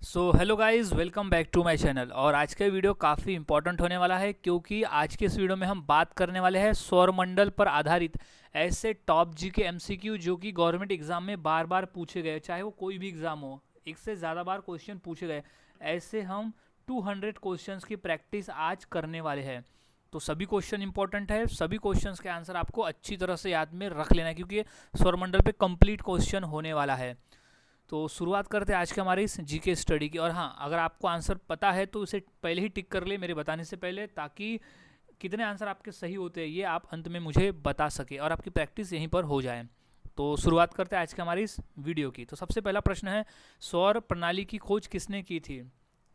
So hello guys, welcome back to my channel. और आज का वीडियो काफ़ी इंपॉर्टेंट होने वाला है क्योंकि आज के इस वीडियो में हम बात करने वाले हैं सौरमंडल पर आधारित ऐसे टॉप जी के एमसीक्यू जो कि गवर्नमेंट एग्जाम में बार बार पूछे गए, चाहे वो कोई भी एग्जाम हो, एक से ज़्यादा बार क्वेश्चन पूछे गए। ऐसे हम 200 क्वेश्चंस की प्रैक्टिस आज करने वाले हैं। तो सभी क्वेश्चन इंपॉर्टेंट है, सभी क्वेश्चंस के आंसर आपको अच्छी तरह से याद में रख लेना है क्योंकि ये सौरमंडल पे कंप्लीट क्वेश्चन होने वाला है। तो शुरुआत करते हैं आज के हमारे इस जीके स्टडी की। और हाँ, अगर आपको आंसर पता है तो उसे पहले ही टिक कर ले मेरे बताने से पहले, ताकि कितने आंसर आपके सही होते हैं ये आप अंत में मुझे बता सके और आपकी प्रैक्टिस यहीं पर हो जाए। तो शुरुआत करते हैं आज के हमारी इस वीडियो की। तो सबसे पहला प्रश्न है, सौर प्रणाली की खोज किसने की थी?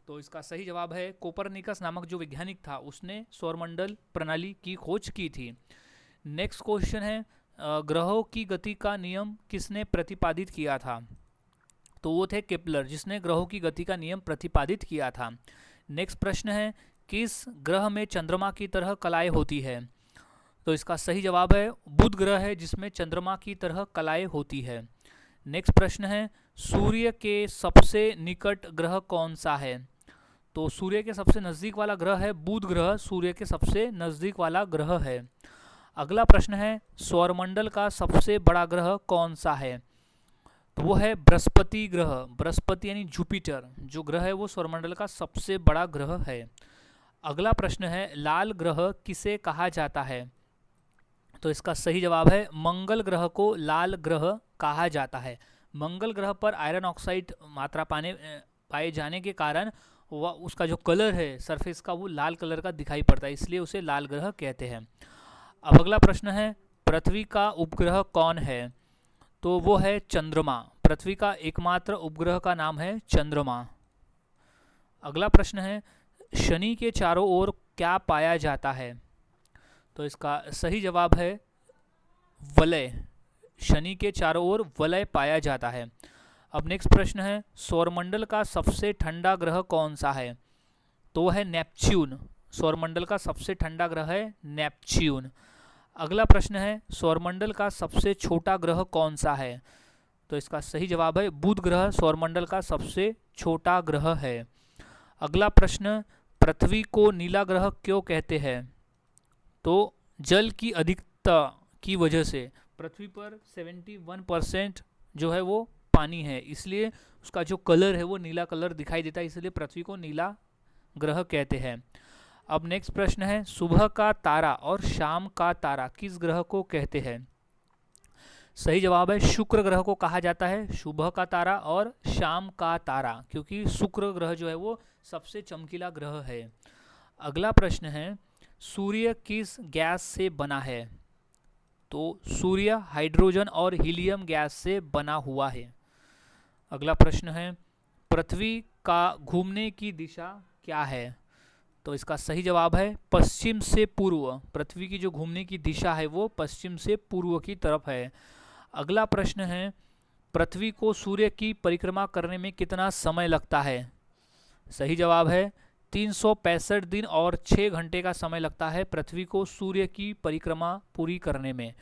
तो इसका सही जवाब है कोपरनिकस नामक जो वैज्ञानिक था उसने सौरमंडल प्रणाली की खोज की थी। नेक्स्ट क्वेश्चन है, ग्रहों की गति का नियम किसने प्रतिपादित किया था? तो वो थे केपलर, जिसने ग्रहों की गति का नियम प्रतिपादित किया था। नेक्स्ट प्रश्न है, किस ग्रह में चंद्रमा की तरह कलाएं होती है? तो इसका सही जवाब है बुध ग्रह है जिसमें चंद्रमा की तरह कलाएं होती है। नेक्स्ट प्रश्न है, सूर्य के सबसे निकट ग्रह कौन सा है? तो सूर्य के सबसे नज़दीक वाला ग्रह है बुध ग्रह, सूर्य के सबसे नज़दीक वाला ग्रह है। अगला प्रश्न है, सौरमंडल का सबसे बड़ा ग्रह कौन सा है? तो वो है बृहस्पति ग्रह। बृहस्पति यानी जुपिटर जो ग्रह है वो सौरमंडल का सबसे बड़ा ग्रह है। अगला प्रश्न है, लाल ग्रह किसे कहा जाता है? तो इसका सही जवाब है मंगल ग्रह को लाल ग्रह कहा जाता है। मंगल ग्रह पर आयरन ऑक्साइड मात्रा पाए जाने के कारण वह उसका जो कलर है सरफेस का वो लाल कलर का दिखाई पड़ता है, इसलिए उसे लाल ग्रह कहते हैं। अब अगला प्रश्न है, पृथ्वी का उपग्रह कौन है? तो वो है चंद्रमा। पृथ्वी का एकमात्र उपग्रह का नाम है चंद्रमा। अगला प्रश्न है, शनि के चारों ओर क्या पाया जाता है? तो इसका सही जवाब है वलय। शनि के चारों ओर वलय पाया जाता है। अब नेक्स्ट प्रश्न है, सौरमंडल का सबसे ठंडा ग्रह कौन सा है? तो वह है नेपच्यून। सौरमंडल का सबसे ठंडा ग्रह है नेपच्यून। अगला प्रश्न है, सौरमंडल का सबसे छोटा ग्रह कौन सा है? तो इसका सही जवाब है बुध ग्रह सौरमंडल का सबसे छोटा ग्रह है। अगला प्रश्न, पृथ्वी को नीला ग्रह क्यों कहते हैं? तो जल की अधिकता की वजह से पृथ्वी पर 71% जो है वो पानी है, इसलिए उसका जो कलर है वो नीला कलर दिखाई देता है, इसलिए पृथ्वी को नीला ग्रह कहते हैं। अब नेक्स्ट प्रश्न है, सुबह का तारा और शाम का तारा किस ग्रह को कहते हैं? सही जवाब है शुक्र ग्रह को कहा जाता है सुबह का तारा और शाम का तारा, क्योंकि शुक्र ग्रह जो है वो सबसे चमकीला ग्रह है। अगला प्रश्न है, सूर्य किस गैस से बना है? तो सूर्य हाइड्रोजन और हीलियम गैस से बना हुआ है। अगला प्रश्न है, पृथ्वी का घूमने की दिशा क्या है? तो इसका सही जवाब है पश्चिम से पूर्व। पृथ्वी की जो घूमने की दिशा है वो पश्चिम से पूर्व की तरफ है। अगला प्रश्न है, पृथ्वी को सूर्य की परिक्रमा करने में कितना समय लगता है? सही जवाब है 365 दिन और 6 घंटे का समय लगता है पृथ्वी को सूर्य की परिक्रमा पूरी करने में।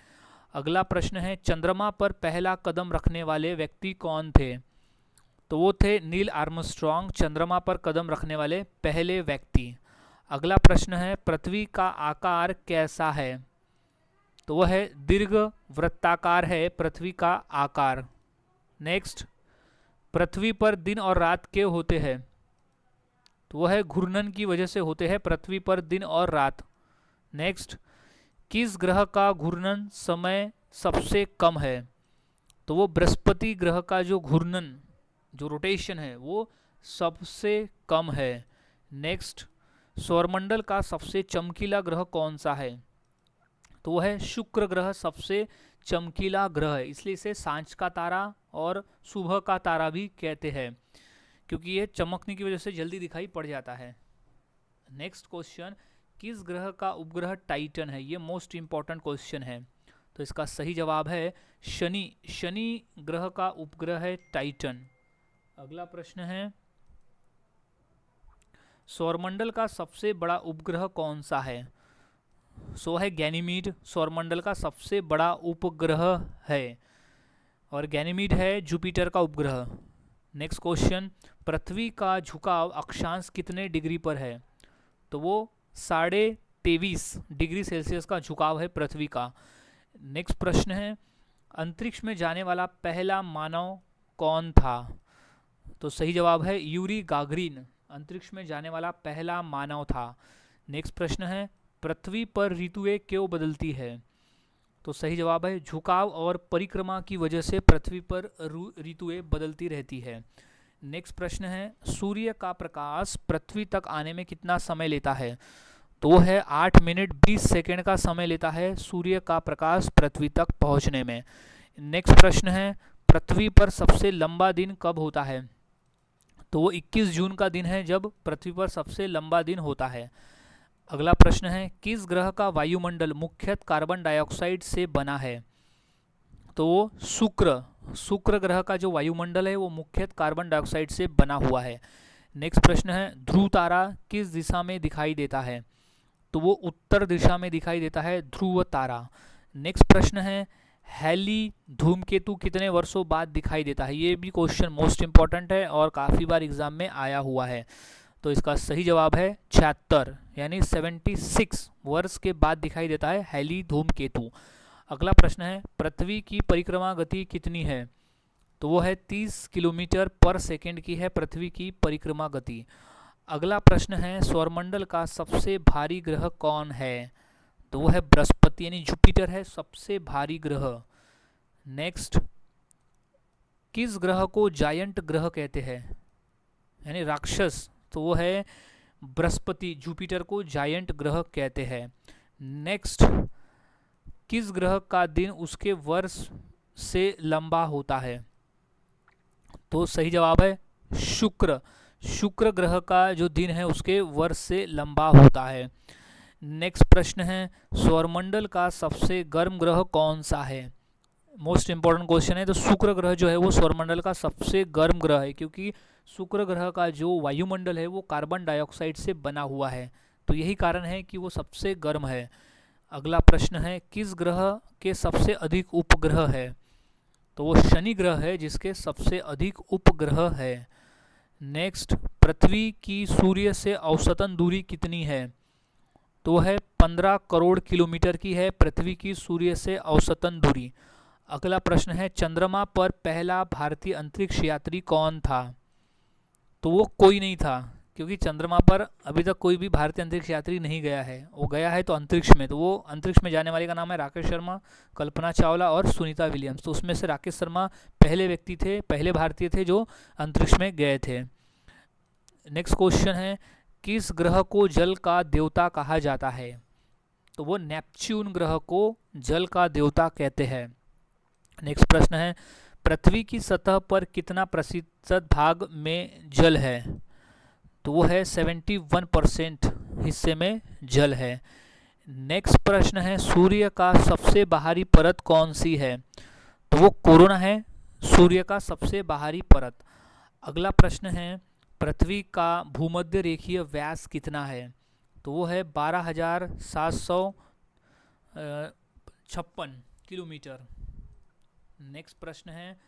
अगला प्रश्न है, चंद्रमा पर पहला कदम रखने वाले व्यक्ति कौन थे? तो वो थे नील आर्मस्ट्रॉन्ग, चंद्रमा पर कदम रखने वाले पहले व्यक्ति। अगला प्रश्न है, पृथ्वी का आकार कैसा है? तो वह है दीर्घ वृत्ताकार है पृथ्वी का आकार। नेक्स्ट, पृथ्वी पर दिन और रात क्यों होते हैं? तो वह है घूर्णन की वजह से होते हैं पृथ्वी पर दिन और रात। नेक्स्ट, किस ग्रह का घूर्णन समय सबसे कम है? तो वो बृहस्पति ग्रह का जो घूर्णन जो रोटेशन है वो सबसे कम है। नेक्स्ट, सौरमंडल का सबसे चमकीला ग्रह कौन सा है? तो वह है शुक्र ग्रह सबसे चमकीला ग्रह है, इसलिए इसे सांझ का तारा और सुबह का तारा भी कहते हैं क्योंकि ये चमकने की वजह से जल्दी दिखाई पड़ जाता है। नेक्स्ट क्वेश्चन, किस ग्रह का उपग्रह टाइटन है? ये मोस्ट इंपॉर्टेंट क्वेश्चन है। तो इसका सही जवाब है शनि। शनि ग्रह का उपग्रह है टाइटन। अगला प्रश्न है, सौरमंडल का सबसे बड़ा उपग्रह कौन सा है? सो है गैनीमीड, सौरमंडल का सबसे बड़ा उपग्रह है और गैनीमीड है जुपिटर का उपग्रह। नेक्स्ट क्वेश्चन, पृथ्वी का झुकाव अक्षांश कितने डिग्री पर है? तो वो 23.5 डिग्री सेल्सियस का झुकाव है पृथ्वी का। नेक्स्ट प्रश्न है, अंतरिक्ष में जाने वाला पहला मानव कौन था? तो सही जवाब है यूरी गागरिन अंतरिक्ष में जाने वाला पहला मानव था। नेक्स्ट प्रश्न है, पृथ्वी पर ऋतुएं क्यों बदलती है? तो सही जवाब है झुकाव और परिक्रमा की वजह से पृथ्वी पर ऋतुएं बदलती रहती है। नेक्स्ट प्रश्न है, सूर्य का प्रकाश पृथ्वी तक आने में कितना समय लेता है? तो है 8 मिनट 20 सेकेंड का समय लेता है सूर्य का प्रकाश पृथ्वी तक पहुंचने में। नेक्स्ट प्रश्न है, पृथ्वी पर सबसे लंबा दिन कब होता है? तो वो 21 जून का दिन है जब पृथ्वी पर सबसे लंबा दिन होता है। अगला प्रश्न है, किस ग्रह का वायुमंडल मुख्यतः कार्बन डाइऑक्साइड से बना है? तो वो शुक्र ग्रह का जो वायुमंडल है वो मुख्यतः कार्बन डाइऑक्साइड से बना हुआ है। नेक्स्ट प्रश्न है, ध्रुव तारा किस दिशा में दिखाई देता है? तो वो उत्तर दिशा में दिखाई देता है ध्रुव तारा। नेक्स्ट प्रश्न है, हैली धूमकेतु कितने वर्षों बाद दिखाई देता है? ये भी क्वेश्चन मोस्ट इंपॉर्टेंट है और काफ़ी बार एग्जाम में आया हुआ है। तो इसका सही जवाब है 76 यानी 76 वर्ष के बाद दिखाई देता है हैली धूमकेतु। अगला प्रश्न है, पृथ्वी की परिक्रमा गति कितनी है? तो वो है 30 किलोमीटर पर सेकेंड की है पृथ्वी की परिक्रमा गति। अगला प्रश्न है, सौरमंडल का सबसे भारी ग्रह कौन है? तो वो है बृहस्पति यानी जुपिटर है सबसे भारी ग्रह। नेक्स्ट, किस ग्रह को जायंट ग्रह कहते हैं यानी राक्षस? तो वो है बृहस्पति, जुपिटर को जायंट ग्रह कहते हैं। नेक्स्ट, किस ग्रह का दिन उसके वर्ष से लंबा होता है? तो सही जवाब है शुक्र ग्रह का जो दिन है उसके वर्ष से लंबा होता है। नेक्स्ट प्रश्न है, सौरमंडल का सबसे गर्म ग्रह कौन सा है? मोस्ट इंपॉर्टेंट क्वेश्चन है। तो शुक्र ग्रह जो है वो सौरमंडल का सबसे गर्म ग्रह है क्योंकि शुक्र ग्रह का जो वायुमंडल है वो कार्बन डाइऑक्साइड से बना हुआ है, तो यही कारण है कि वो सबसे गर्म है। अगला प्रश्न है, किस ग्रह के सबसे अधिक उपग्रह है? तो वो शनि ग्रह है जिसके सबसे अधिक उपग्रह है। नेक्स्ट, पृथ्वी की सूर्य से औसतन दूरी कितनी है? तो है 15 करोड़ किलोमीटर की है पृथ्वी की सूर्य से औसतन दूरी। अगला प्रश्न है, चंद्रमा पर पहला भारतीय अंतरिक्ष यात्री कौन था? तो वो कोई नहीं था क्योंकि चंद्रमा पर अभी तक कोई भी भारतीय अंतरिक्ष यात्री नहीं गया है। वो गया है तो अंतरिक्ष में, तो वो अंतरिक्ष में जाने वाले का नाम है राकेश शर्मा, कल्पना चावला और सुनीता विलियम्स। तो उसमें से राकेश शर्मा पहले व्यक्ति थे, पहले भारतीय थे जो अंतरिक्ष में गए थे। नेक्स्ट क्वेश्चन है, किस ग्रह को जल का देवता कहा जाता है? तो वो नेपच्यून ग्रह को जल का देवता कहते हैं। नेक्स्ट प्रश्न है, पृथ्वी की सतह पर कितना प्रतिशत भाग में जल है? तो वो है 71% हिस्से में जल है। नेक्स्ट प्रश्न है, सूर्य का सबसे बाहरी परत कौन सी है? तो वो कोरोना है, सूर्य का सबसे बाहरी परत। अगला प्रश्न है, पृथ्वी का भूमध्य रेखीय व्यास कितना है? तो वो है 12,756 किलोमीटर। नेक्स्ट प्रश्न है,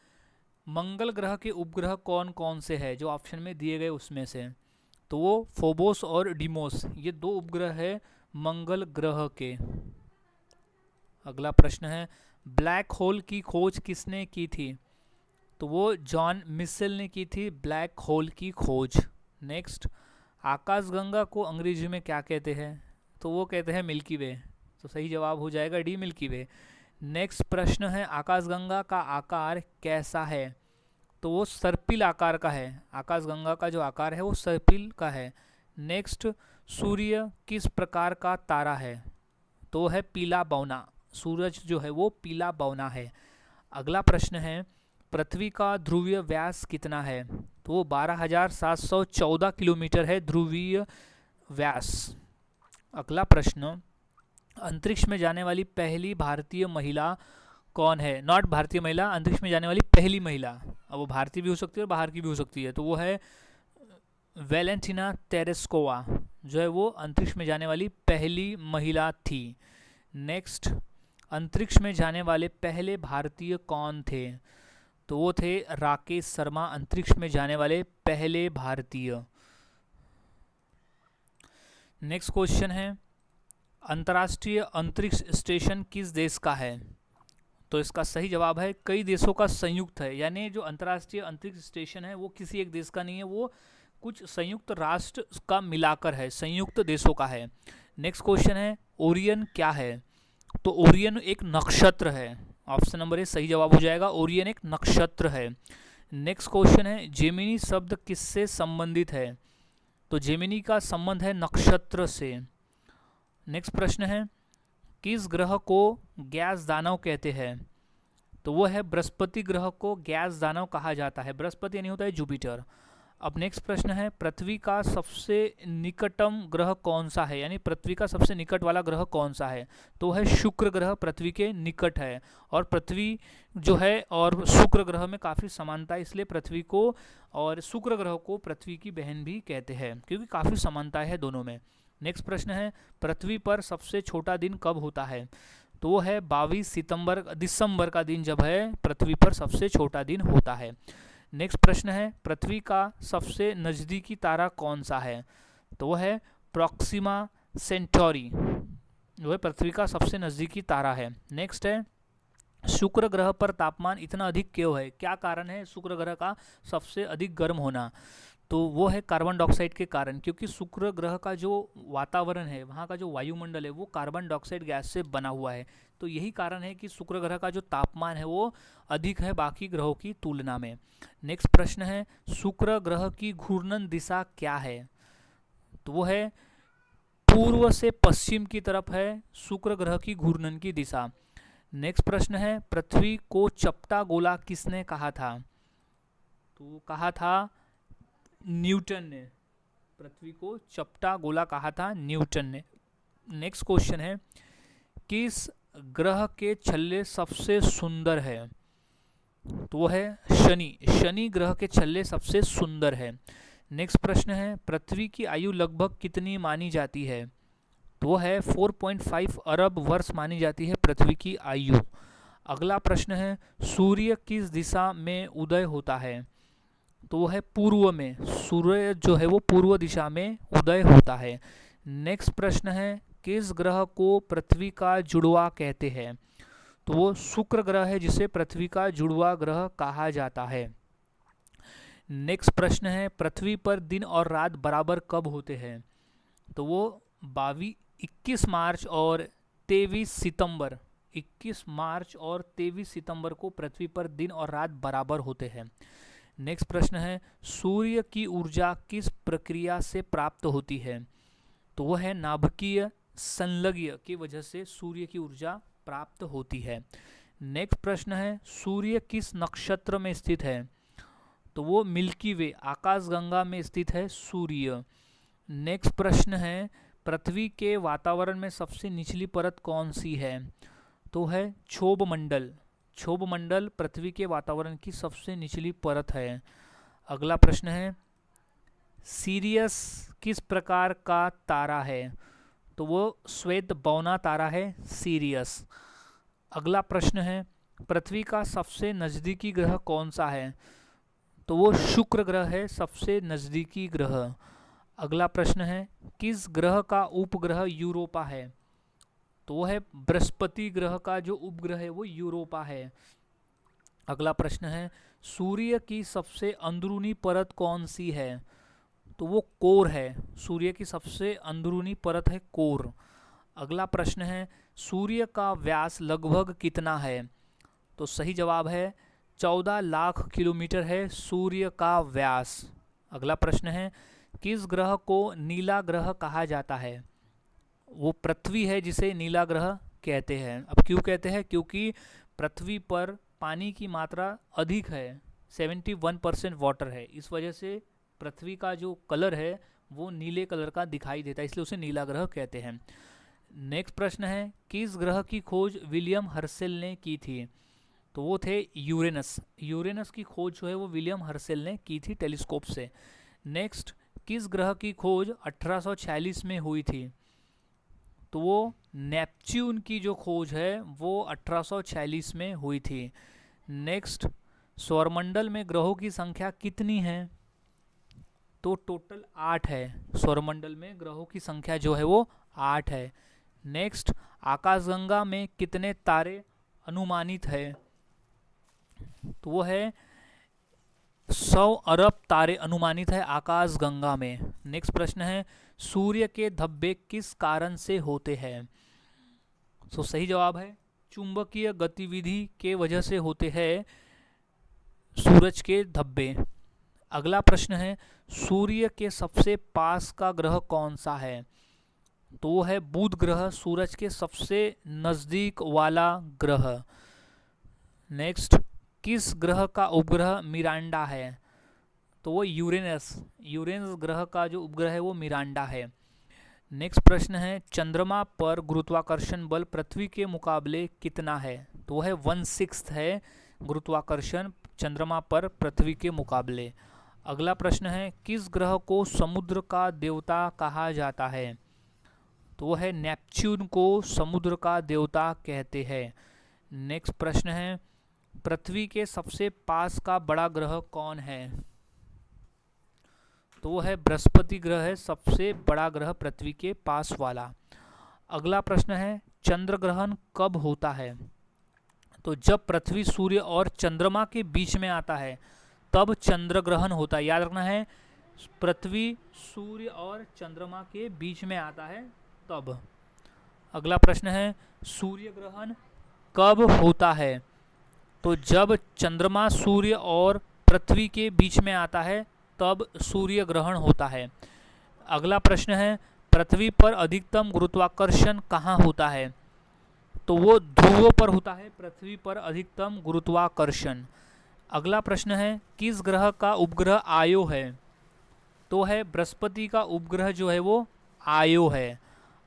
मंगल ग्रह के उपग्रह कौन कौन से हैं जो ऑप्शन में दिए गए उसमें से? तो वो फोबोस और डीमोस, ये 2 उपग्रह है मंगल ग्रह के। अगला प्रश्न है, ब्लैक होल की खोज किसने की थी? तो वो जॉन मिशेल ने की थी ब्लैक होल की खोज। नेक्स्ट, आकाशगंगा को अंग्रेजी में क्या कहते हैं? तो वो कहते हैं मिल्की वे। तो सही जवाब हो जाएगा डी, मिल्की वे। नेक्स्ट प्रश्न है, आकाशगंगा का आकार कैसा है? तो वो सर्पिल आकार का है, आकाशगंगा का जो आकार है वो सर्पिल का है। नेक्स्ट, सूर्य किस प्रकार का तारा है? तो है पीला बौना, सूरज जो है वो पीला बौना है। अगला प्रश्न है, पृथ्वी का ध्रुवीय व्यास कितना है? तो वो 12,714 किलोमीटर है ध्रुवीय व्यास। अगला प्रश्न, अंतरिक्ष में जाने वाली पहली भारतीय महिला कौन है? नॉट भारतीय महिला, अंतरिक्ष में जाने वाली पहली महिला। अब वो भारतीय भी हो सकती है और बाहर की भी हो सकती है। तो वो है वेलेंटिना तेरेस्कोवा, जो है वो अंतरिक्ष में जाने वाली पहली महिला थी। नेक्स्ट, अंतरिक्ष में जाने वाले पहले भारतीय कौन थे? तो वो थे राकेश शर्मा, अंतरिक्ष में जाने वाले पहले भारतीय। नेक्स्ट क्वेश्चन है, अंतर्राष्ट्रीय अंतरिक्ष स्टेशन किस देश का है? तो इसका सही जवाब है कई देशों का संयुक्त है, यानी जो अंतर्राष्ट्रीय अंतरिक्ष स्टेशन है वो किसी एक देश का नहीं है, वो कुछ संयुक्त राष्ट्र का मिलाकर है, संयुक्त देशों का है। नेक्स्ट क्वेश्चन है, ओरियन क्या है? तो ओरियन एक नक्षत्र है, ऑप्शन नंबर ए सही जवाब हो जाएगा, ओरियन एक नक्षत्र है। नेक्स्ट क्वेश्चन है, जेमिनी शब्द किससे संबंधित है? तो जेमिनी का संबंध है नक्षत्र से। नेक्स्ट प्रश्न है, किस ग्रह को गैस दानव कहते हैं? तो वो है बृहस्पति ग्रह को गैस दानव कहा जाता है, बृहस्पति यानी होता है जुपिटर। अब नेक्स्ट प्रश्न है, पृथ्वी का सबसे निकटतम ग्रह कौन सा है, यानी पृथ्वी का सबसे निकट वाला ग्रह कौन सा है? तो वह शुक्र ग्रह पृथ्वी के निकट है, और पृथ्वी जो है और शुक्र ग्रह में काफ़ी समानता है, इसलिए पृथ्वी को और शुक्र ग्रह को पृथ्वी की बहन भी कहते हैं, क्योंकि काफ़ी समानता है दोनों में। नेक्स्ट प्रश्न है, पृथ्वी पर सबसे छोटा दिन कब होता है? तो वो है 22 दिसंबर का दिन जब है पृथ्वी पर सबसे छोटा दिन होता है। नेक्स्ट प्रश्न है, पृथ्वी का सबसे नज़दीकी तारा कौन सा है? तो वो है प्रॉक्सिमा सेंटोरी, जो है पृथ्वी का सबसे नज़दीकी तारा है। नेक्स्ट है, शुक्र ग्रह पर तापमान इतना अधिक क्यों है? क्या कारण है शुक्र ग्रह का सबसे अधिक गर्म होना? तो वो है कार्बन डाइऑक्साइड के कारण, क्योंकि शुक्र ग्रह का जो वातावरण है, वहाँ का जो वायुमंडल है वो कार्बन डाइऑक्साइड गैस से बना हुआ है, तो यही कारण है कि शुक्र ग्रह का जो तापमान है वो अधिक है बाकी ग्रहों की तुलना में। नेक्स्ट प्रश्न है, शुक्र ग्रह की घूर्णन दिशा क्या है? तो वो है पूर्व से पश्चिम की तरफ है शुक्र ग्रह की घूर्णन की दिशा। नेक्स्ट प्रश्न है, पृथ्वी को चपटा गोला किसने कहा था? तो कहा था न्यूटन ने, पृथ्वी को चपटा गोला कहा था न्यूटन ने। नेक्स्ट क्वेश्चन है, किस ग्रह के छल्ले सबसे सुंदर है? तो वो है शनि, शनि ग्रह के छल्ले सबसे सुंदर है। नेक्स्ट प्रश्न है, पृथ्वी की आयु लगभग कितनी मानी जाती है? तो वो है 4.5 अरब वर्ष मानी जाती है पृथ्वी की आयु। अगला प्रश्न है, सूर्य किस दिशा में उदय होता है? तो वो है पूर्व में, सूर्य जो है वो पूर्व दिशा में उदय होता है। नेक्स्ट प्रश्न है, किस ग्रह को पृथ्वी का जुड़वा कहते हैं? तो वो शुक्र ग्रह है जिसे पृथ्वी का जुड़वा ग्रह कहा जाता है। नेक्स्ट प्रश्न है, पृथ्वी पर दिन और रात बराबर कब होते हैं? तो वो 21 मार्च और 23 सितंबर, 21 मार्च और 23 सितंबर को पृथ्वी पर दिन और रात बराबर होते हैं। नेक्स्ट प्रश्न है, सूर्य की ऊर्जा किस प्रक्रिया से प्राप्त होती है? तो वह है नाभिकीय संलग्न की वजह से सूर्य की ऊर्जा प्राप्त होती है। नेक्स्ट प्रश्न है, सूर्य किस नक्षत्र में स्थित है? तो वो मिल्की वे, आकाशगंगा में स्थित है सूर्य। नेक्स्ट प्रश्न है, पृथ्वी के वातावरण में सबसे निचली परत कौन सी है? तो है क्षोभ मंडल, क्षोभ मंडल पृथ्वी के वातावरण की सबसे निचली परत है। अगला प्रश्न है, सीरियस किस प्रकार का तारा है? तो वो श्वेत बौना तारा है सीरियस। अगला प्रश्न है, पृथ्वी का सबसे नज़दीकी ग्रह कौन सा है? तो वो शुक्र ग्रह है सबसे नज़दीकी ग्रह। अगला प्रश्न है, किस ग्रह का उपग्रह यूरोपा है? तो वो है बृहस्पति ग्रह का जो उपग्रह है वो यूरोपा है। अगला प्रश्न है, सूर्य की सबसे अंदरूनी परत कौन सी है? तो वो कोर है, सूर्य की सबसे अंदरूनी परत है कोर। अगला प्रश्न है, सूर्य का व्यास लगभग कितना है? तो सही जवाब है 14 लाख किलोमीटर है सूर्य का व्यास। अगला प्रश्न है, किस ग्रह को नीला ग्रह कहा जाता है? वो पृथ्वी है जिसे नीला ग्रह कहते हैं। अब क्यों कहते हैं? क्योंकि पृथ्वी पर पानी की मात्रा अधिक है, 71% वाटर है, इस वजह से पृथ्वी का जो कलर है वो नीले कलर का दिखाई देता है, इसलिए उसे नीला ग्रह कहते हैं। नेक्स्ट प्रश्न है, किस ग्रह की खोज विलियम हर्शेल ने की थी? तो वो थे यूरेनस, यूरेनस की खोज जो है वो विलियम हर्शेल ने की थी टेलीस्कोप से। नेक्स्ट, किस ग्रह की खोज 1846 में हुई थी? तो वो नेपच्यून की जो खोज है वो 1846 में हुई थी। नेक्स्ट, सौरमंडल में ग्रहों की संख्या कितनी है? तो टोटल 8 है। सौरमंडल में ग्रहों की संख्या जो है वो 8 है। नेक्स्ट, आकाशगंगा में कितने तारे अनुमानित है? तो वो है 100 अरब तारे अनुमानित है आकाशगंगा में। नेक्स्ट प्रश्न है, सूर्य के धब्बे किस कारण से होते हैं? तो सही जवाब है चुंबकीय गतिविधि के वजह से होते हैं सूरज के धब्बे। अगला प्रश्न है, सूर्य के सबसे पास का ग्रह कौन सा है? तो वो है बुध ग्रह, सूरज के सबसे नजदीक वाला ग्रह। नेक्स्ट, किस ग्रह का उपग्रह मिरांडा है? तो वो यूरेनस ग्रह का जो उपग्रह है वो मिरांडा है। नेक्स्ट प्रश्न है, चंद्रमा पर गुरुत्वाकर्षण बल पृथ्वी के मुकाबले कितना है? तो वो है 1/6 है गुरुत्वाकर्षण चंद्रमा पर पृथ्वी के मुकाबले। अगला प्रश्न है, किस ग्रह को समुद्र का देवता कहा जाता है? तो वो है नेपच्यून को समुद्र का देवता कहते हैं। नेक्स्ट प्रश्न है, पृथ्वी के सबसे पास का बड़ा ग्रह कौन है? तो वो है बृहस्पति ग्रह है सबसे बड़ा ग्रह पृथ्वी के पास वाला। अगला प्रश्न है, चंद्र ग्रहण कब होता है? तो जब पृथ्वी सूर्य और चंद्रमा के बीच में आता है तब चंद्र ग्रहण होता है। याद रखना है, पृथ्वी सूर्य और चंद्रमा के बीच में आता है तब। अगला प्रश्न है, सूर्य ग्रहण कब होता है? तो जब चंद्रमा सूर्य और पृथ्वी के बीच में आता है तब सूर्य ग्रहण होता है। अगला प्रश्न है, पृथ्वी पर अधिकतम गुरुत्वाकर्षण कहाँ होता है? तो वो ध्रुवों पर होता है पृथ्वी पर अधिकतम गुरुत्वाकर्षण। अगला प्रश्न है, किस ग्रह का उपग्रह आयो है? तो है बृहस्पति का उपग्रह जो है वो आयो है।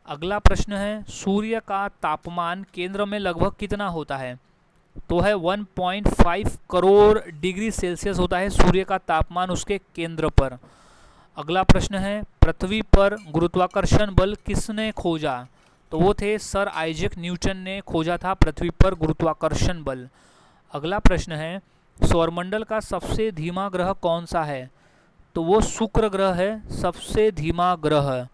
अगला प्रश्न है, सूर्य का तापमान केंद्र में लगभग कितना होता है? तो है 1.5 करोड़ डिग्री सेल्सियस होता है सूर्य का तापमान उसके केंद्र पर। अगला प्रश्न है, पृथ्वी पर गुरुत्वाकर्षण बल किसने खोजा? तो वो थे सर आइजैक न्यूटन ने खोजा था पृथ्वी पर गुरुत्वाकर्षण बल। अगला प्रश्न है, सौरमंडल का सबसे धीमा ग्रह कौन सा है? तो वो शुक्र ग्रह है सबसे धीमा ग्रह।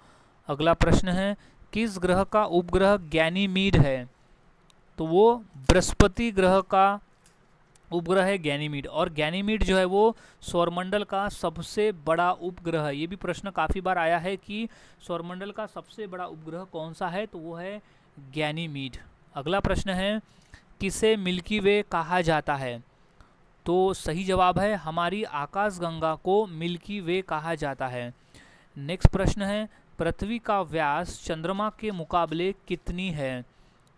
अगला प्रश्न है, किस ग्रह का उपग्रह गैनीमीड है? तो वो बृहस्पति ग्रह का उपग्रह है गैनीमीड। और गैनीमीड जो है वो सौरमंडल का सबसे बड़ा उपग्रह है। ये भी प्रश्न काफ़ी बार आया है कि सौरमंडल का सबसे बड़ा उपग्रह कौन सा है? तो वो है गैनीमीड। अगला प्रश्न है, किसे मिल्की वे कहा जाता है? तो सही जवाब है हमारी आकाशगंगा को मिल्की वे कहा जाता है। नेक्स्ट प्रश्न है, पृथ्वी का व्यास चंद्रमा के मुकाबले कितनी है?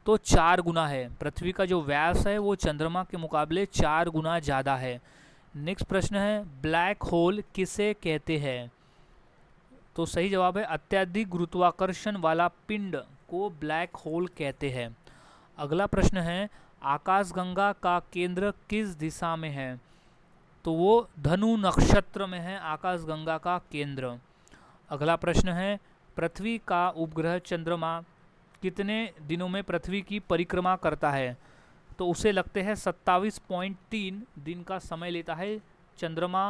तो 4 गुना है। पृथ्वी का जो व्यास है वो चंद्रमा के मुकाबले 4 गुना ज़्यादा है। नेक्स्ट प्रश्न है, ब्लैक होल किसे कहते हैं? तो सही जवाब है अत्यधिक गुरुत्वाकर्षण वाला पिंड को ब्लैक होल कहते हैं। अगला प्रश्न है, आकाशगंगा का केंद्र किस दिशा में है? तो वो धनु नक्षत्र में है आकाशगंगा का केंद्र। अगला प्रश्न है, पृथ्वी का उपग्रह चंद्रमा कितने दिनों में पृथ्वी की परिक्रमा करता है? तो उसे लगते हैं 27.3 दिन का समय लेता है चंद्रमा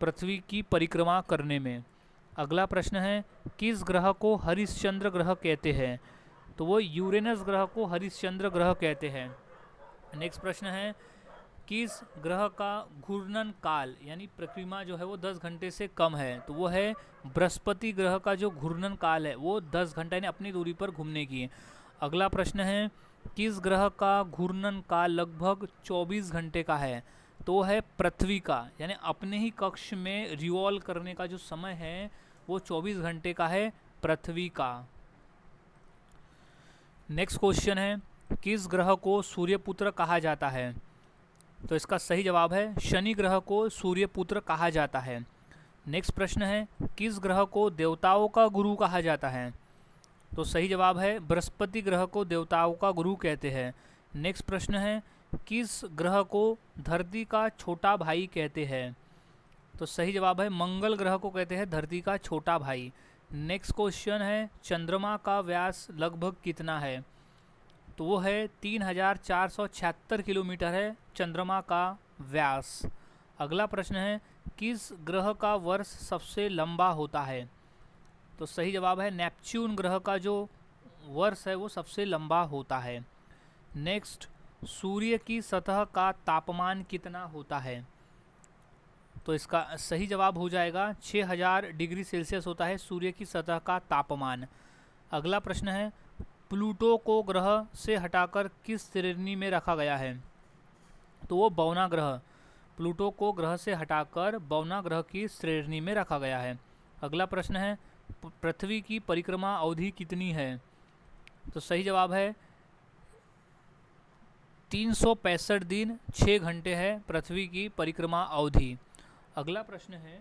पृथ्वी की परिक्रमा करने में। अगला प्रश्न है, किस ग्रह को हरिश्चंद्र ग्रह कहते हैं? तो वो यूरेनस ग्रह को हरिश्चंद्र ग्रह कहते हैं। नेक्स्ट प्रश्न है, किस ग्रह का घूर्णन काल यानी परिक्रमा जो है वो 10 घंटे से कम है? तो वो है बृहस्पति ग्रह का जो घूर्णन काल है वो 10 घंटे यानी अपनी दूरी पर घूमने की। अगला प्रश्न है, किस ग्रह का घूर्णन काल लगभग 24 घंटे का है? तो है पृथ्वी का, यानी अपने ही कक्ष में रिवॉल्व करने का जो समय है वो 24 घंटे का है पृथ्वी का। नेक्स्ट क्वेश्चन है, किस ग्रह को सूर्यपुत्र कहा जाता है? तो इसका सही जवाब है शनि ग्रह को सूर्यपुत्र कहा जाता है। नेक्स्ट प्रश्न है, किस ग्रह को देवताओं का गुरु कहा जाता है? तो सही जवाब है बृहस्पति ग्रह को देवताओं का गुरु कहते हैं। नेक्स्ट प्रश्न है, किस ग्रह को धरती का छोटा भाई कहते हैं? तो सही जवाब है मंगल ग्रह को कहते हैं धरती का छोटा भाई। नेक्स्ट क्वेश्चन है, चंद्रमा का व्यास लगभग कितना है? तो वो है 3476 किलोमीटर है चंद्रमा का व्यास। अगला प्रश्न है किस ग्रह का वर्ष सबसे लंबा होता है? तो सही जवाब है नेपच्यून ग्रह का जो वर्ष है वो सबसे लंबा होता है। नेक्स्ट, सूर्य की सतह का तापमान कितना होता है? तो इसका सही जवाब हो जाएगा 6000 डिग्री सेल्सियस होता है सूर्य की सतह का तापमान। अगला प्रश्न है प्लूटो को ग्रह से हटाकर किस श्रेणी में रखा गया है? तो वो बौना ग्रह, प्लूटो को ग्रह से हटाकर बौना ग्रह की श्रेणी में रखा गया है। अगला प्रश्न है पृथ्वी की परिक्रमा अवधि कितनी है? तो सही जवाब है 365 दिन 6 घंटे है पृथ्वी की परिक्रमा अवधि। अगला प्रश्न है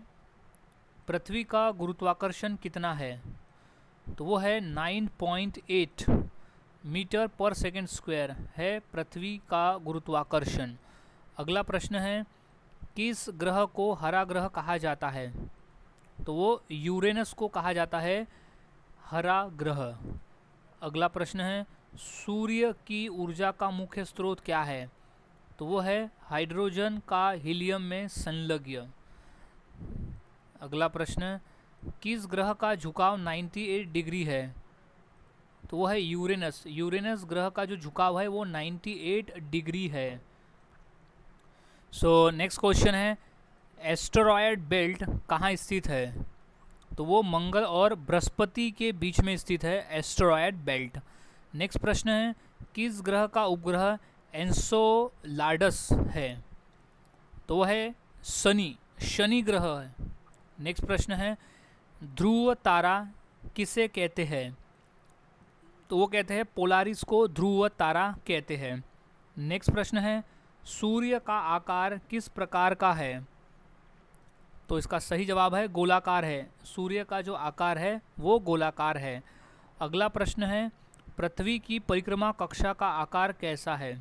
पृथ्वी का गुरुत्वाकर्षण कितना है? तो वो है 9.8 मीटर पर सेकंड स्क्वायर है पृथ्वी का गुरुत्वाकर्षण। अगला प्रश्न है किस ग्रह को हरा ग्रह कहा जाता है? तो वो यूरेनस को कहा जाता है हरा ग्रह। अगला प्रश्न है सूर्य की ऊर्जा का मुख्य स्रोत क्या है? तो वो है हाइड्रोजन का हीलियम में संलग्न। अगला प्रश्न किस ग्रह का झुकाव 98 डिग्री है? तो वो है यूरेनस। यूरेनस ग्रह का जो झुकाव है वो 98 डिग्री है। सो नेक्स्ट क्वेश्चन है एस्टेरॉयड बेल्ट कहाँ स्थित है? तो वो मंगल और बृहस्पति के बीच में स्थित है एस्टेरॉयड बेल्ट। नेक्स्ट प्रश्न है किस ग्रह का उपग्रह एन्सेलाडस है? तो वह है शनि ग्रह है। नेक्स्ट प्रश्न है ध्रुव तारा किसे कहते हैं? तो वो कहते हैं पोलारिस को ध्रुव तारा कहते हैं। नेक्स्ट प्रश्न है सूर्य का आकार किस प्रकार का है? तो इसका सही जवाब है गोलाकार है। सूर्य का जो आकार है वो गोलाकार है। अगला प्रश्न है पृथ्वी की परिक्रमा कक्षा का आकार कैसा है?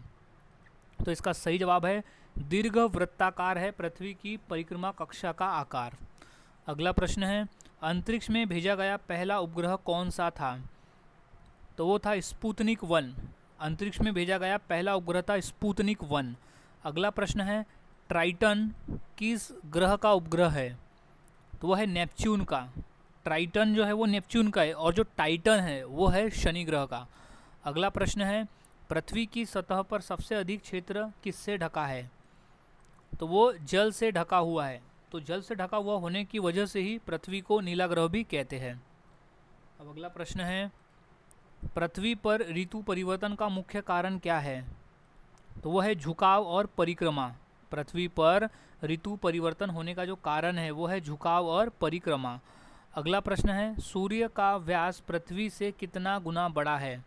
तो इसका सही जवाब है दीर्घ वृत्ताकार है पृथ्वी की परिक्रमा कक्षा का आकार। अगला प्रश्न है अंतरिक्ष में भेजा गया पहला उपग्रह कौन सा था? तो वो था स्पुतनिक 1। अंतरिक्ष में भेजा गया पहला उपग्रह था स्पुतनिक 1। अगला प्रश्न है ट्राइटन किस ग्रह का उपग्रह है? तो वह है नेपच्यून का। ट्राइटन जो है वो नेपच्यून का है और जो टाइटन है वो है शनि ग्रह का। अगला प्रश्न है पृथ्वी की सतह पर सबसे अधिक क्षेत्र किससे ढका है? तो वो जल से ढका हुआ है। तो जल से ढका हुआ होने की वजह से ही पृथ्वी को नीला ग्रह भी कहते हैं। अब अगला प्रश्न है पृथ्वी पर ऋतु परिवर्तन का मुख्य कारण क्या है? तो वह है झुकाव और परिक्रमा। पृथ्वी पर ऋतु परिवर्तन होने का जो कारण है वो है झुकाव और परिक्रमा। अगला प्रश्न है सूर्य का व्यास पृथ्वी से कितना गुना बड़ा है?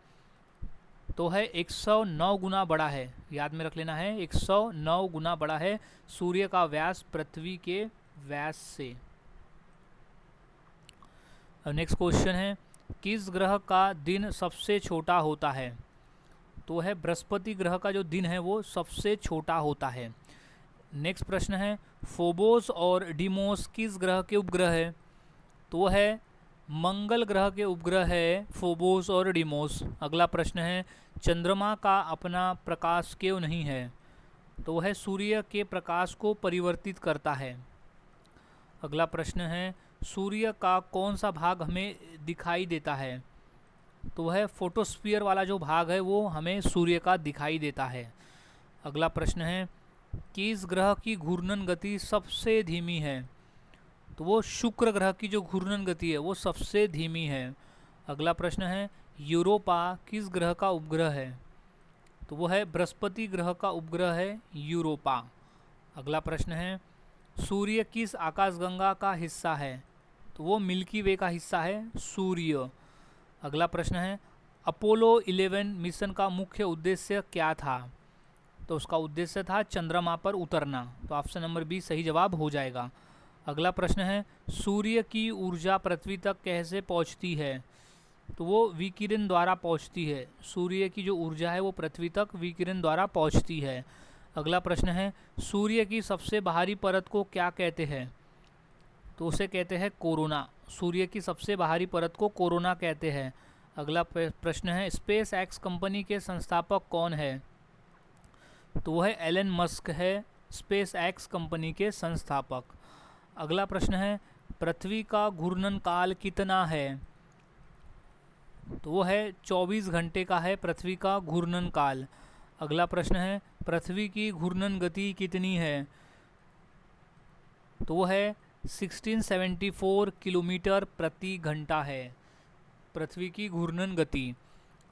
तो है 109 गुना बड़ा है। याद में रख लेना है 109 गुना बड़ा है सूर्य का व्यास पृथ्वी के व्यास से। अब नेक्स्ट क्वेश्चन है किस ग्रह का दिन सबसे छोटा होता है? तो है बृहस्पति ग्रह का जो दिन है वो सबसे छोटा होता है। नेक्स्ट प्रश्न है फोबोस और डीमोस किस ग्रह के उपग्रह है? तो है मंगल ग्रह के उपग्रह है फोबोस और डीमोस। अगला प्रश्न है चंद्रमा का अपना प्रकाश क्यों नहीं है? तो वह सूर्य के प्रकाश को परिवर्तित करता है। अगला प्रश्न है सूर्य का कौन सा भाग हमें दिखाई देता है? तो वह फोटोस्फीयर वाला जो भाग है वो हमें सूर्य का दिखाई देता है। अगला प्रश्न है किस ग्रह की घूर्णन गति सबसे धीमी है? तो वो शुक्र ग्रह की जो घूर्णन गति है वो सबसे धीमी है। अगला प्रश्न है यूरोपा किस ग्रह का उपग्रह है? तो वो है बृहस्पति ग्रह का उपग्रह है यूरोपा। अगला प्रश्न है सूर्य किस आकाशगंगा का हिस्सा है? तो वो मिल्की वे का हिस्सा है सूर्य। अगला प्रश्न है अपोलो 11 मिशन का मुख्य उद्देश्य क्या था? तो उसका उद्देश्य था चंद्रमा पर उतरना। तो ऑप्शन नंबर बी सही जवाब हो जाएगा। अगला प्रश्न है सूर्य की ऊर्जा पृथ्वी तक कैसे पहुंचती है? तो वो विकिरण द्वारा पहुंचती है। सूर्य की जो ऊर्जा है वो पृथ्वी तक विकिरण द्वारा पहुंचती है। अगला प्रश्न है सूर्य की सबसे बाहरी परत को क्या कहते हैं? तो उसे कहते हैं कोरोना। सूर्य की सबसे बाहरी परत को कोरोना कहते हैं। अगला प्रश्न है स्पेस एक्स कंपनी के संस्थापक कौन है? तो वह है एलन मस्क है स्पेस एक्स कंपनी के संस्थापक। अगला प्रश्न है पृथ्वी का घूर्णन काल कितना है? तो वो है 24 घंटे का है पृथ्वी का घूर्णन काल। अगला प्रश्न है पृथ्वी की घूर्णन गति कितनी है? तो वो है 1674 किलोमीटर प्रति घंटा है पृथ्वी की घूर्णन गति।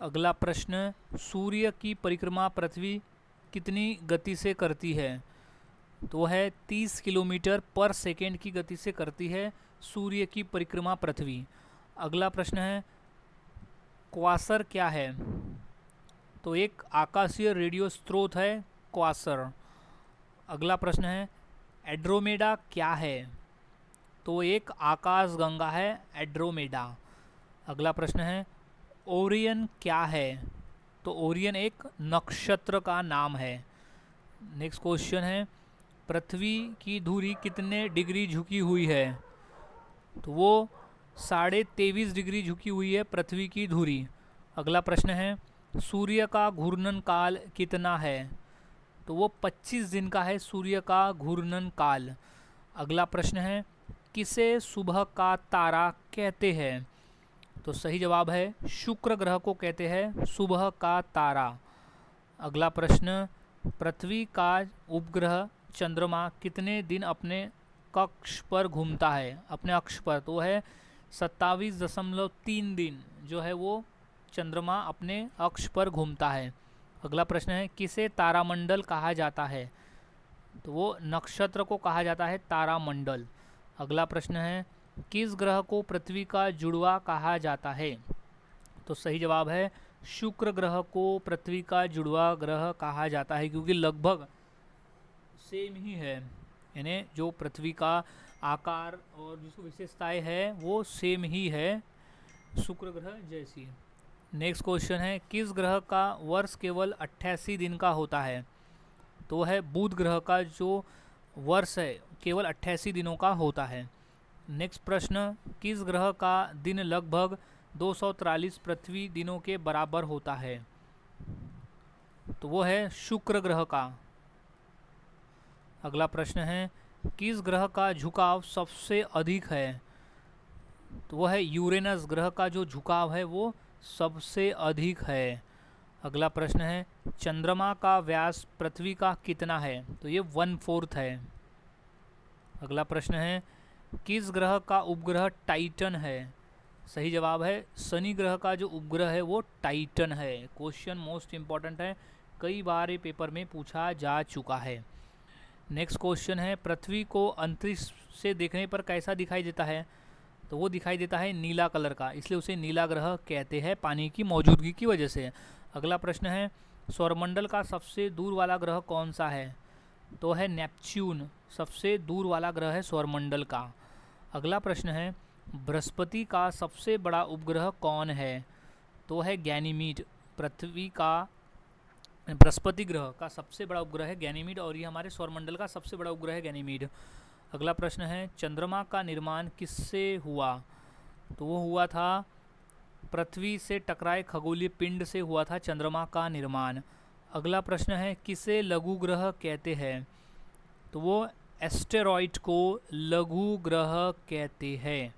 अगला प्रश्न सूर्य की परिक्रमा पृथ्वी कितनी गति से करती है? तो है 30 किलोमीटर पर सेकेंड की गति से करती है सूर्य की परिक्रमा पृथ्वी। अगला प्रश्न है क्वासर क्या है? तो एक आकाशीय रेडियो स्रोत है क्वासर। अगला प्रश्न है एड्रोमेडा क्या है? तो एक आकाशगंगा है एड्रोमेडा। अगला प्रश्न है ओरियन क्या है? तो ओरियन एक नक्षत्र का नाम है। नेक्स्ट क्वेश्चन है पृथ्वी की धुरी कितने डिग्री झुकी हुई है? तो वो 23.5 डिग्री झुकी हुई है पृथ्वी की धुरी। अगला प्रश्न है सूर्य का घूर्णन काल कितना है? तो वो 25 दिन का है सूर्य का घूर्णन काल। अगला प्रश्न है किसे सुबह का तारा कहते हैं? तो सही जवाब है शुक्र ग्रह को कहते हैं सुबह का तारा। अगला प्रश्न पृथ्वी का उपग्रह चंद्रमा कितने दिन अपने कक्ष पर घूमता है? अपने अक्ष पर। तो है 27.3 दिन जो है वो चंद्रमा अपने अक्ष पर घूमता है। अगला प्रश्न है किसे तारामंडल कहा जाता है? तो वो नक्षत्र को कहा जाता है तारामंडल। अगला प्रश्न है किस ग्रह को पृथ्वी का जुड़वा कहा जाता है? तो सही जवाब है शुक्र ग्रह को पृथ्वी का जुड़वा ग्रह कहा जाता है क्योंकि लगभग सेम ही है, यानी जो पृथ्वी का आकार और जिसको विशेषताएं है वो सेम ही है शुक्र ग्रह जैसी। नेक्स्ट क्वेश्चन है किस ग्रह का वर्ष केवल 88 दिन का होता है? तो है बुध ग्रह का जो वर्ष है केवल 88 दिनों का होता है। नेक्स्ट प्रश्न किस ग्रह का दिन लगभग 243 पृथ्वी दिनों के बराबर होता है? तो वो है शुक्र ग्रह का। अगला प्रश्न है किस ग्रह का झुकाव सबसे अधिक है? तो वो है यूरेनस ग्रह का जो झुकाव है वो सबसे अधिक है। अगला प्रश्न है चंद्रमा का व्यास पृथ्वी का कितना है? तो ये 1/4 है। अगला प्रश्न है किस ग्रह का उपग्रह टाइटन है? सही जवाब है शनि ग्रह का जो उपग्रह है वो टाइटन है। क्वेश्चन मोस्ट इम्पॉर्टेंट है, कई बार ये पेपर में पूछा जा चुका है। नेक्स्ट क्वेश्चन है पृथ्वी को अंतरिक्ष से देखने पर कैसा दिखाई देता है? तो वो दिखाई देता है नीला कलर का, इसलिए उसे नीला ग्रह कहते हैं पानी की मौजूदगी की वजह से। अगला प्रश्न है सौरमंडल का सबसे दूर वाला ग्रह कौन सा है? तो है नेपच्यून, सबसे दूर वाला ग्रह है सौरमंडल का। अगला प्रश्न है बृहस्पति का सबसे बड़ा उपग्रह कौन है? तो है गैनीमीड। पृथ्वी का बृहस्पति ग्रह का सबसे बड़ा उपग्रह है गैनीमीड और ये हमारे सौरमंडल का सबसे बड़ा उपग्रह है गैनीमीड। अगला प्रश्न है चंद्रमा का निर्माण किससे हुआ? तो वो हुआ था पृथ्वी से टकराए खगोलीय पिंड से हुआ था चंद्रमा का निर्माण। अगला प्रश्न है किसे लघु ग्रह कहते हैं? तो वो एस्टेरॉइड को लघु ग्रह कहते हैं।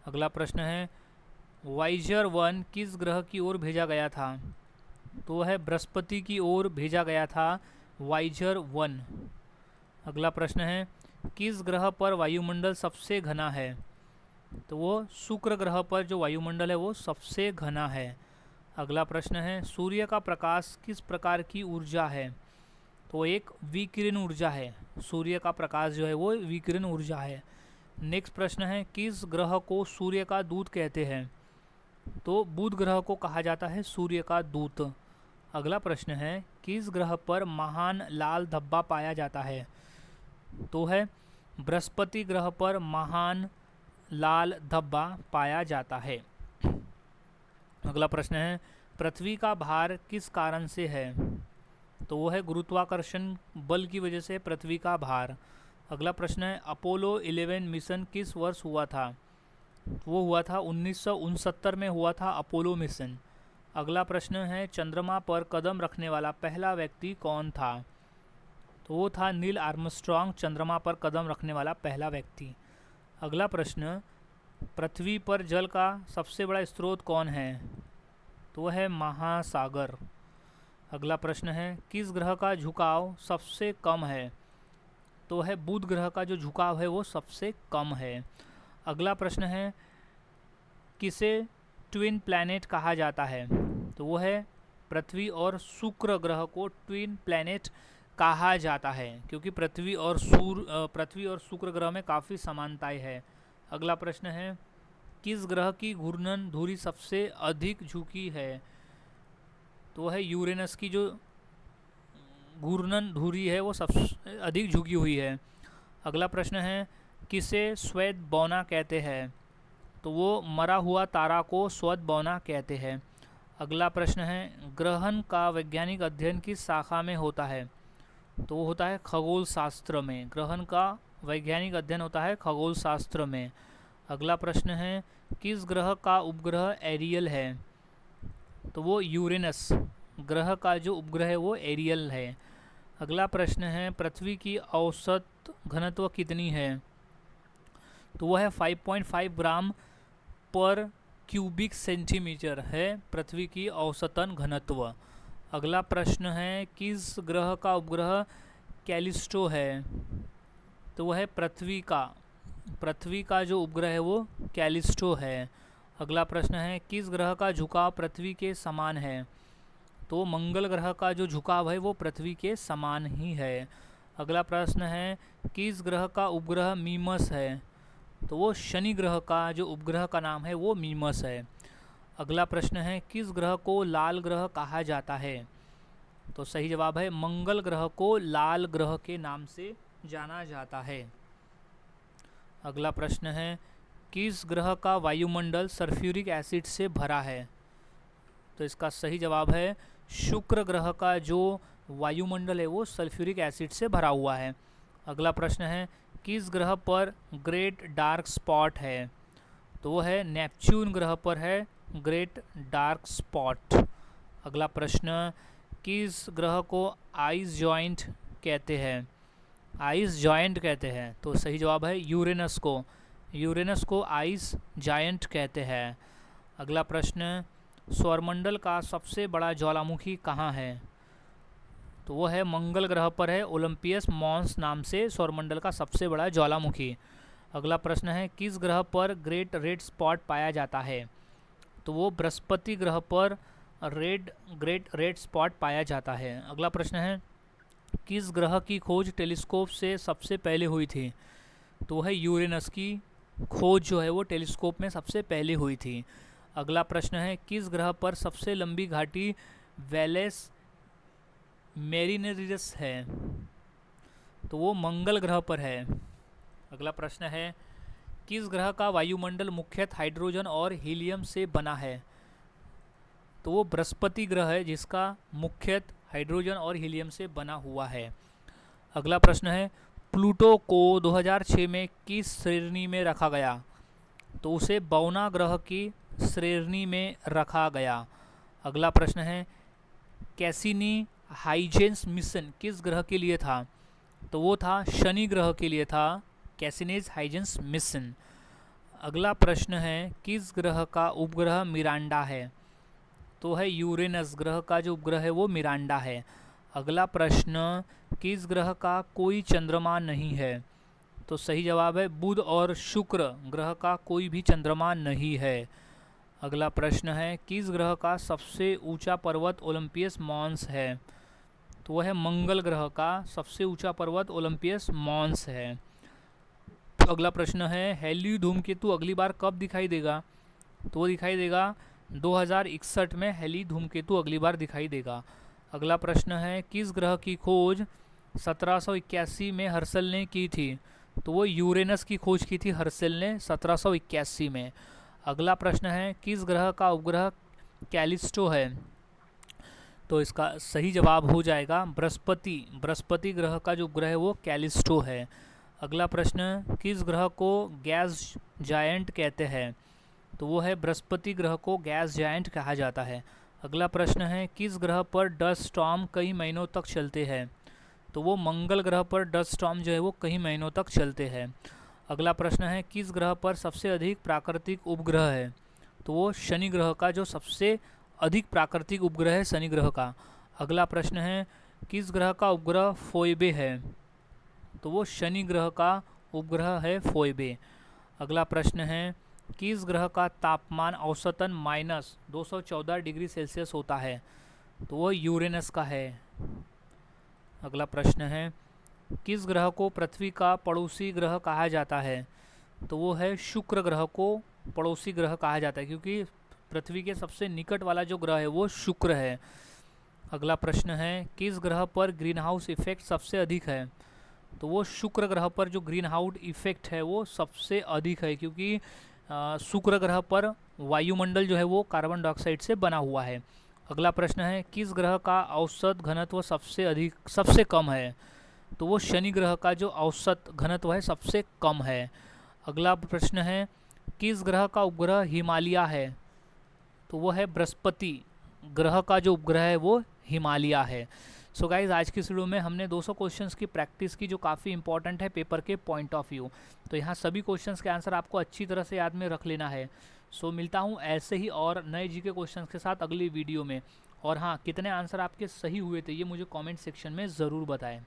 अगला प्रश्न है वाइजर 1 किस ग्रह की ओर भेजा गया था? तो है बृहस्पति की ओर भेजा गया था वाइजर 1। अगला प्रश्न है किस ग्रह पर वायुमंडल सबसे घना है? तो वो शुक्र ग्रह पर जो वायुमंडल है वो सबसे घना है। अगला प्रश्न है सूर्य का प्रकाश किस प्रकार की ऊर्जा है? तो एक विकिरण ऊर्जा है, सूर्य का प्रकाश जो है वो विकिरण ऊर्जा है। नेक्स्ट प्रश्न है किस ग्रह को सूर्य का दूत कहते हैं? तो बुध ग्रह को कहा जाता है सूर्य का दूत। अगला प्रश्न है किस ग्रह पर महान लाल धब्बा पाया जाता है? तो है बृहस्पति ग्रह पर महान लाल धब्बा पाया जाता है। अगला प्रश्न है पृथ्वी का भार किस कारण से है? तो वो है गुरुत्वाकर्षण बल की वजह से पृथ्वी का भार। अगला प्रश्न है अपोलो 11 मिशन किस वर्ष हुआ था? वो हुआ था 1969 में हुआ था अपोलो मिशन। अगला प्रश्न है चंद्रमा पर कदम रखने वाला पहला व्यक्ति कौन था? तो वो था नील आर्मस्ट्रॉन्ग, चंद्रमा पर कदम रखने वाला पहला व्यक्ति। अगला प्रश्न, पृथ्वी पर जल का सबसे बड़ा स्रोत कौन है? तो वह है महासागर। अगला प्रश्न है, किस ग्रह का झुकाव सबसे कम है? तो है बुध ग्रह का जो झुकाव है वो सबसे कम है। अगला प्रश्न है, किसे ट्विन प्लैनेट कहा जाता है? तो वो है पृथ्वी और शुक्र ग्रह को ट्विन प्लैनेट कहा जाता है, क्योंकि पृथ्वी और शुक्र ग्रह में काफ़ी समानताएं है। अगला प्रश्न है, किस ग्रह की घूर्णन धुरी सबसे अधिक झुकी है? तो वह है यूरेनस की जो घूर्णन धुरी है वो सबसे अधिक झुकी हुई है। अगला प्रश्न है, किसे श्वेत बौना कहते हैं? तो वो मरा हुआ तारा को श्वेत बौना कहते हैं। अगला प्रश्न है, ग्रहण का वैज्ञानिक अध्ययन किस शाखा में होता है? तो वो होता है खगोल शास्त्र में। ग्रहण का वैज्ञानिक अध्ययन होता है खगोल शास्त्र में। अगला प्रश्न है, किस ग्रह का उपग्रह एरियल है? तो वो यूरेनस ग्रह का जो उपग्रह है वो एरियल है। अगला प्रश्न है, पृथ्वी की औसत घनत्व कितनी है? तो वह है 5.5 ग्राम पर क्यूबिक सेंटीमीटर है पृथ्वी की औसतन घनत्व। अगला प्रश्न है, किस ग्रह का उपग्रह कैलिस्टो है? तो वह है पृथ्वी का जो उपग्रह है वो कैलिस्टो है। अगला प्रश्न है, किस ग्रह का झुकाव पृथ्वी के समान है? तो मंगल ग्रह का जो झुकाव है वो पृथ्वी के समान ही है। अगला प्रश्न है, किस ग्रह का उपग्रह मीमस है? तो वो शनि ग्रह का जो उपग्रह का नाम है वो मीमस है। अगला प्रश्न है, किस ग्रह को लाल ग्रह कहा जाता है? तो सही जवाब है मंगल ग्रह को लाल ग्रह के नाम से जाना जाता है। अगला प्रश्न है, किस ग्रह का वायुमंडल सल्फ्यूरिक एसिड से भरा है? तो इसका सही जवाब है शुक्र ग्रह का जो वायुमंडल है वो सल्फ्यूरिक एसिड से भरा हुआ है। अगला प्रश्न है, किस ग्रह पर ग्रेट डार्क स्पॉट है? तो वो है नेपच्यून ग्रह पर है ग्रेट डार्क स्पॉट। अगला प्रश्न, किस ग्रह को आइस जॉइंट कहते हैं? आइस जॉइंट कहते हैं। तो सही जवाब है यूरेनस को आइस जायंट कहते हैं। अगला प्रश्न, सौरमंडल का सबसे बड़ा ज्वालामुखी कहाँ है? तो वो है मंगल ग्रह पर है, ओलंपियस मॉन्स नाम से सौरमंडल का सबसे बड़ा ज्वालामुखी। अगला प्रश्न है, किस ग्रह पर ग्रेट रेड स्पॉट पाया जाता है? तो वो बृहस्पति ग्रह पर ग्रेट रेड स्पॉट पाया जाता है। अगला प्रश्न है, किस ग्रह की खोज टेलीस्कोप से सबसे पहले हुई थी? तो है यूरेनस की खोज जो है वो टेलीस्कोप में सबसे पहले हुई थी। अगला प्रश्न है, किस ग्रह पर सबसे लंबी घाटी वेलेस मेरिनेरिस है? तो वो मंगल ग्रह पर है। अगला प्रश्न है, किस ग्रह का वायुमंडल मुख्यतः हाइड्रोजन और हीलियम से बना है? तो वो बृहस्पति ग्रह है जिसका मुख्यतः हाइड्रोजन और हीलियम से बना हुआ है। अगला प्रश्न है, प्लूटो को 2006 में किस श्रेणी में रखा गया? तो उसे बौना ग्रह की श्रेणी में रखा गया। अगला प्रश्न है, कैसिनी हाइजेंस मिशन किस ग्रह के लिए था? तो वो था शनि ग्रह के लिए था, कैसिनीज हाइजेंस मिशन। अगला प्रश्न है, किस ग्रह का उपग्रह मिरांडा है? तो है यूरेनस ग्रह का जो उपग्रह है वो मिरांडा है। अगला प्रश्न, किस ग्रह का कोई चंद्रमा नहीं है? तो सही जवाब है बुध और शुक्र ग्रह का कोई भी चंद्रमा नहीं है। अगला प्रश्न है, किस ग्रह का सबसे ऊंचा पर्वत ओलंपियस मॉन्स है? तो वह है मंगल ग्रह का सबसे ऊंचा पर्वत ओलंपियस मॉन्स है। अगला प्रश्न है, हेली धूमकेतु अगली बार कब दिखाई देगा? तो वो दिखाई देगा 2061 में हेली धूमकेतु अगली बार दिखाई देगा। अगला प्रश्न है, किस ग्रह की खोज 1781 में हर्शल ने की थी? तो वो यूरेनस की खोज की थी हर्शल ने 1781 में। अगला प्रश्न है, किस ग्रह का उपग्रह कैलिस्टो है? तो इसका सही जवाब हो जाएगा बृहस्पति ग्रह का जो उपग्रह है वो कैलिस्टो है। अगला प्रश्न, किस ग्रह को गैस जायंट कहते हैं? तो वो है बृहस्पति ग्रह को गैस जायंट कहा जाता है। अगला प्रश्न है, किस ग्रह पर डस्ट स्टॉर्म कई महीनों तक चलते हैं? तो वो मंगल ग्रह पर डस्ट स्टॉर्म जो है वो कई महीनों तक चलते हैं। अगला प्रश्न है किस ग्रह पर सबसे अधिक प्राकृतिक उपग्रह है? तो वो शनि ग्रह का जो सबसे अधिक प्राकृतिक उपग्रह है शनि ग्रह का। अगला प्रश्न है किस ग्रह का उपग्रह फोइबे है? तो वो शनि ग्रह का उपग्रह है फोइबे। अगला प्रश्न है किस ग्रह का तापमान औसतन -214 डिग्री सेल्सियस होता है? तो वो यूरेनस का है। अगला प्रश्न है किस ग्रह को पृथ्वी का पड़ोसी ग्रह कहा जाता है? तो वो है शुक्र ग्रह को पड़ोसी ग्रह कहा जाता है, क्योंकि पृथ्वी के सबसे निकट वाला जो ग्रह है वो शुक्र है। अगला प्रश्न है किस ग्रह पर ग्रीन हाउस इफेक्ट सबसे अधिक है? तो वो शुक्र ग्रह पर जो ग्रीन हाउस इफेक्ट है वो सबसे अधिक है, क्योंकि शुक्र ग्रह पर वायुमंडल जो है वो कार्बन डाइऑक्साइड से बना हुआ है। अगला प्रश्न है किस ग्रह का औसत घनत्व सबसे कम है? तो वो शनि ग्रह का जो औसत घनत्व है सबसे कम है। अगला प्रश्न है किस ग्रह का उपग्रह हिमालय है? तो वो है बृहस्पति ग्रह का जो उपग्रह है वो हिमालय है। सो गाइज आज की इस वीडियो में हमने 200 क्वेश्चंस की प्रैक्टिस की जो काफ़ी इंपॉर्टेंट है पेपर के पॉइंट ऑफ व्यू। तो यहाँ सभी क्वेश्चंस के आंसर आपको अच्छी तरह से याद में रख लेना है। सो मिलता हूँ ऐसे ही और नए जीके क्वेश्चंस के साथ अगली वीडियो में। और हाँ, कितने आंसर आपके सही हुए थे ये मुझे कमेंट सेक्शन में ज़रूर बताएं।